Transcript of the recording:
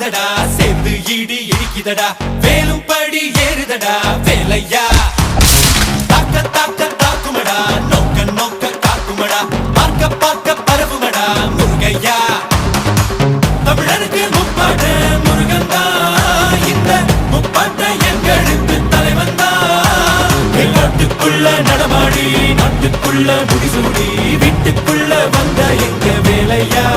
ஆடுதடா சேர்ந்து இடி இடிக்குதடா வேலும் படி ஏறுதடா வேலையா தாக்க தாக்க தாக்குமடா நோக்க நோக்க காக்குமடா பார்க்க பார்க்க பரவுமடா முருகையா தமிழருக்கு முப்பாட்ட முருகந்தா இந்த முப்பாட்ட எங்களுக்கு தலைவந்தா நாட்டுக்குள்ள நடமாடி நாட்டுக்குள்ள முடிசூடி வீட்டுக்குள்ள வந்த எங்க வேலையா